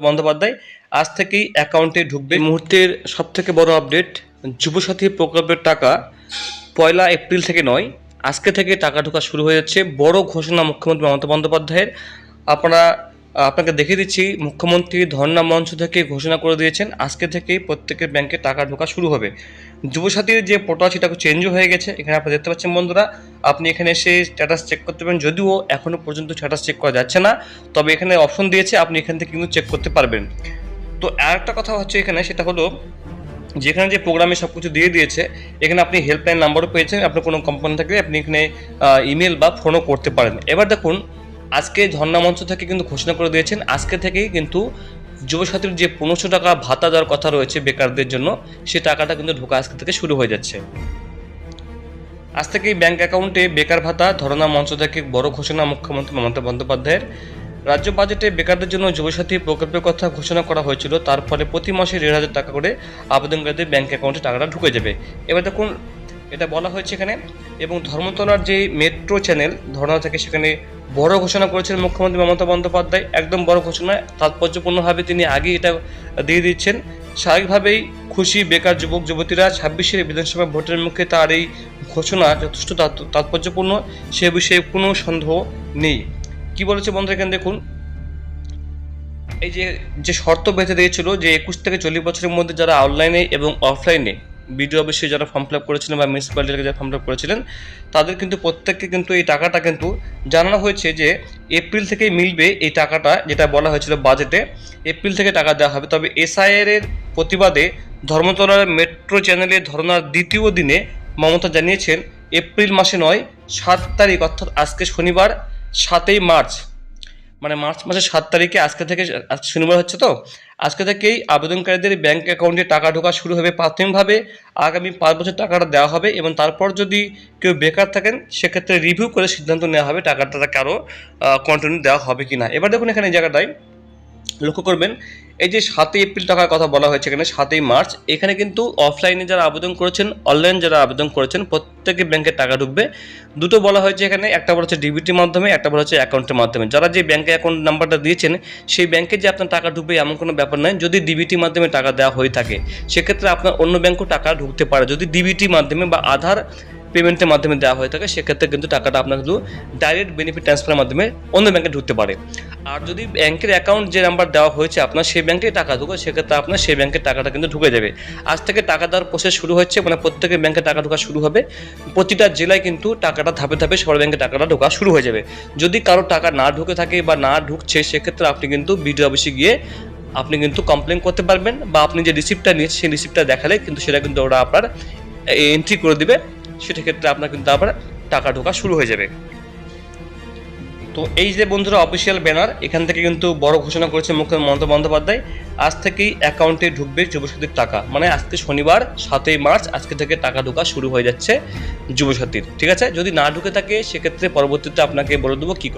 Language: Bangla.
বন্দ্যোপাধ্যায় আজ থেকেই অ্যাকাউন্টে ঢুকবে। মুহূর্তের সবথেকে বড় আপডেট, যুবসাথী প্রকল্পের টাকা 1 এপ্রিল থেকে নয়, আজকে থেকে টাকা ঢোকা শুরু হয়ে যাচ্ছে। বড় ঘোষণা মুখ্যমন্ত্রী মমতা বন্দ্যোপাধ্যায়ের। আপনাকে দেখিয়ে দিচ্ছি, মুখ্যমন্ত্রী ধর্ণা মঞ্চ থেকে ঘোষণা করে দিয়েছেন আজকে থেকেই প্রত্যেকের ব্যাংকে টাকা ঢোকা শুরু হবে। যুবসাথীর যে পোর্টাল সেটা চেঞ্জও হয়ে গেছে। এখানে আপনি দেখতে পাচ্ছেন বন্ধুরা, আপনি এখানে এসে স্ট্যাটাস চেক করতে পারেন, যদিও এখনও পর্যন্ত স্ট্যাটাস চেক করা যাচ্ছে না, তবে এখানে অপশন দিয়েছে, আপনি এখান থেকে কিন্তু চেক করতে পারবেন। তো আরেকটা কথা হচ্ছে এখানে, সেটা হলো যেখানে যে প্রোগ্রামে সব কিছু দিয়ে দিয়েছে, এখানে আপনি হেল্পলাইন নাম্বারও পেয়েছেন। আপনার কোনো কোম্পানি থাকলে আপনি এখানে ইমেল বা ফোনও করতে পারেন। এবার দেখুন, আজকে ঝর্ণা মঞ্চ থেকে কিন্তু ঘোষণা করে দিয়েছেন আজকে থেকেই কিন্তু যুবসাথীর যে 1500 টাকা ভাতা দেওয়ার কথা রয়েছে বেকারদের জন্য, সে টাকাটা কিন্তু ঢোকা আজকে থেকে শুরু হয়ে যাচ্ছে। আজ থেকেই ব্যাংক অ্যাকাউন্টে বেকার ভাতা। ধর্ণা মঞ্চ থেকে বড় ঘোষণা মুখ্যমন্ত্রী মমতা বন্দ্যোপাধ্যায়ের। রাজ্য বাজেটে বেকারদের জন্য যুবসাথী প্রকল্পের কথা ঘোষণা করা হয়েছিল, তার ফলে প্রতি মাসে 1,500 টাকা করে আবেদনকারীদের ব্যাংক অ্যাকাউন্টে টাকাটা ঢুকে যাবে। এবার দেখুন, এটা বলা হয়েছে এখানে। এবং ধর্মতলার যে মেট্রো চ্যানেল ধর্ণা থেকে, সেখানে বড় ঘোষণা করেছেন মুখ্যমন্ত্রী মমতা বন্দ্যোপাধ্যায়। একদম বড় ঘোষণা, তাৎপর্যপূর্ণভাবে তিনি আগেই এটা দিয়ে দিচ্ছেন। স্বাভাবিকভাবেই খুশি বেকার যুবক যুবতীরা। 26-এর বিধানসভা ভোটের মুখে তার এই ঘোষণা যথেষ্ট তাৎপর্যপূর্ণ, সে বিষয়ে কোনো সন্দেহ নেই। কি বলেছে বন্ধুরা, এখানে দেখুন, এই যে শর্ত বেঁধে দিয়েছিল যে 21 থেকে 40 বছরের মধ্যে যারা অনলাইনে এবং অফলাইনে বিডিও অফিসে যারা ফর্ম ফিল আপ করেছিলেন বা মিউনিসিপ্যালিটিতে যারা ফর্ম ফিল আপ করেছিলেন, তাদের কিন্তু প্রত্যেককে কিন্তু এই টাকাটা কিন্তু জানানো হয়েছে যে এপ্রিল থেকেই মিলবে এই টাকাটা, যেটা বলা হয়েছিল বাজেটে এপ্রিল থেকে টাকা দেওয়া হবে। তবে এসআইআর এর প্রতিবাদে ধর্মতলার মেট্রো চ্যানেলে ধর্নার দ্বিতীয় দিনে মমতা জানিয়েছেন এপ্রিল মাসে নয়, 7 তারিখ অর্থাৎ আজকে শনিবার 7ই মার্চ, মানে মার্চ মাসের 7 তারিখে, আজকে থেকে, আজ শনিবার হচ্ছে, তো আজকে থেকেই আবেদনকারীদের ব্যাংক অ্যাকাউন্টে টাকা ঢোকা শুরু হবে। প্রাথমিকভাবে আগামী 5 বছর টাকাটা দেওয়া হবে এবং তারপর যদি কেউ বেকার থাকেন সেক্ষেত্রে রিভিউ করে সিদ্ধান্ত নেওয়া হবে টাকাটা কারো কন্টিনিউ দেওয়া হবে কি না। এবার দেখুন, এখানে এই জায়গাটায় লক্ষ্য করবেন, এই যে 7ই এপ্রিল টাকার কথা বলা হয়েছে এখানে 7ই মার্চ, এখানে কিন্তু অফলাইনে যারা আবেদন করেছেন, অনলাইন যারা আবেদন করেছেন, প্রত্যেকে ব্যাংকে টাকা ঢুকবে। দুটো বলা হয়েছে এখানে, একটা বলা হচ্ছে ডিবিটির মাধ্যমে, একটা বলা হচ্ছে অ্যাকাউন্টের মাধ্যমে। যারা যে ব্যাংকে অ্যাকাউন্ট নাম্বারটা দিয়েছেন সেই ব্যাংকে যে আপনার টাকা ঢুকবে এমন কোনো ব্যাপার নয়। যদি ডিবিটির মাধ্যমে টাকা দেওয়া হয়ে থাকে সেক্ষেত্রে আপনার অন্য ব্যাংকেও টাকা ঢুকতে পারে। যদি ডিবিটির মাধ্যমে বা আধার পেমেন্টের মাধ্যমে দেওয়া হয়ে থাকে সেক্ষেত্রে কিন্তু টাকাটা আপনার কিন্তু ডাইরেক্ট বেনিফিট ট্রান্সফারের মাধ্যমে অন্য ব্যাংকে ঢুকতে পারে। আর যদি ব্যাংকের অ্যাকাউন্ট যে নাম্বার দেওয়া হয়েছে আপনার, সেই ব্যাংকে টাকা ঢুকে, সেক্ষেত্রে আপনার সেই ব্যাংকের টাকাটা কিন্তু ঢুকে যাবে। আজ থেকে টাকা দেওয়ার প্রসেস শুরু হচ্ছে, মানে প্রত্যেকের ব্যাংকে টাকা ঢোকা শুরু হবে। প্রতিটা জেলায় কিন্তু টাকাটা ধাপে ধাপে সবার ব্যাংকে টাকাটা ঢোকা শুরু হয়ে যাবে। যদি কারো টাকা না ঢুকে থাকে বা না ঢুকছে, সেক্ষেত্রে আপনি কিন্তু বিডিও অফিসে গিয়ে আপনি কিন্তু কমপ্লেন করতে পারবেন, বা আপনি যে রিসিপ্টটা নিয়েছেন সেই রিসিপ্টটা দেখালে কিন্তু সেটা কিন্তু ওরা আপনার এন্ট্রি করে দিবে। সেটা ক্ষেত্রে আপনার কিন্তু আবার টাকা ঢোকা শুরু হয়ে যাবে। তো এই যে বন্ধুরা অফিসিয়াল ব্যানার, এখান থেকে কিন্তু বড় ঘোষণা করেছে মুখ্যমন্ত্রী মমতা বন্দ্যোপাধ্যায়, আজ থেকেই অ্যাকাউন্টে ঢুকবে যুবসাথীর টাকা। মানে আজকে শনিবার 7ই মার্চ, আজকে থেকে টাকা ঢোকা শুরু হয়ে যাচ্ছে যুবসাথীর। ঠিক আছে, যদি না ঢুকে থাকে সেক্ষেত্রে পরবর্তীতে আপনাকে বলে দেবো কী